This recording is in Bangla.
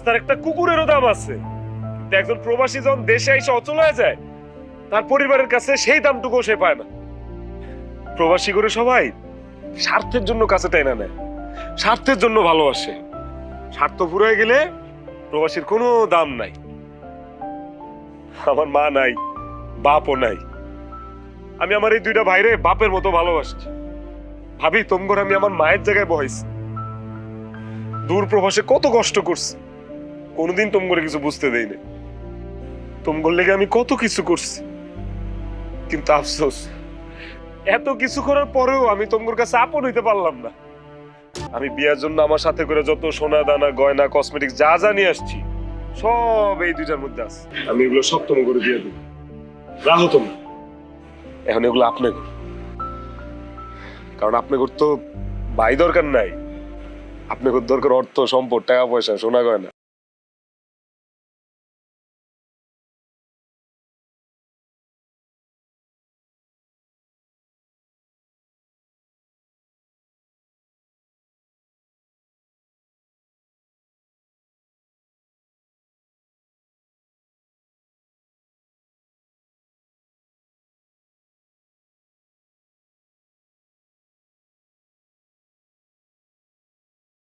রাস্তার একটা কুকুরেরও দাম আছে, কিন্তু একজন প্রবাসী যখন দেশে এসে অচল হয়ে যায় তার পরিবারের কাছে সেই দামটুকু সে পায় না। প্রবাসী করে সবাই স্বার্থের জন্য কাছে টাইনা নেয়, স্বার্থের জন্য ভালোবাসে। স্বার্থ ফুরিয়ে গেলে প্রবাসীর কোনো দাম নাই। আমার মা নাই, বাপও নাই, আমি আমার এই দুইটা ভাইরে বাপের মতো ভালোবাসছি। ভাবি তোমগর আমি আমার মায়ের জায়গায় বহাইছি। দূর প্রবাসে কত কষ্ট করছি, কোনোদিন তোমগরে কিছু বুঝতে দেই না। তোমগর লেগে আমি কত কিছু করছি, কিন্তু আফসোস এত কিছু করার পরেও আমি তোমগর কাছে আপন হইতে পারলাম না। আমি বিয়ার জন্য আমার সাথে করে যত সোনা দানা গয়না কসমেটিক্স যা যা নিয়ে আসছি সব এই দুইটার মধ্যে আছে। আমি এগুলো সব তোমার করে দিয়ে দেব, রাখো তুমি। এখন এগুলো আপনি কর, কারণ আপনি তো ভাই দরকার নাই, আপনার দরকার অর্থ সম্পদ টাকা পয়সা সোনা গয়না।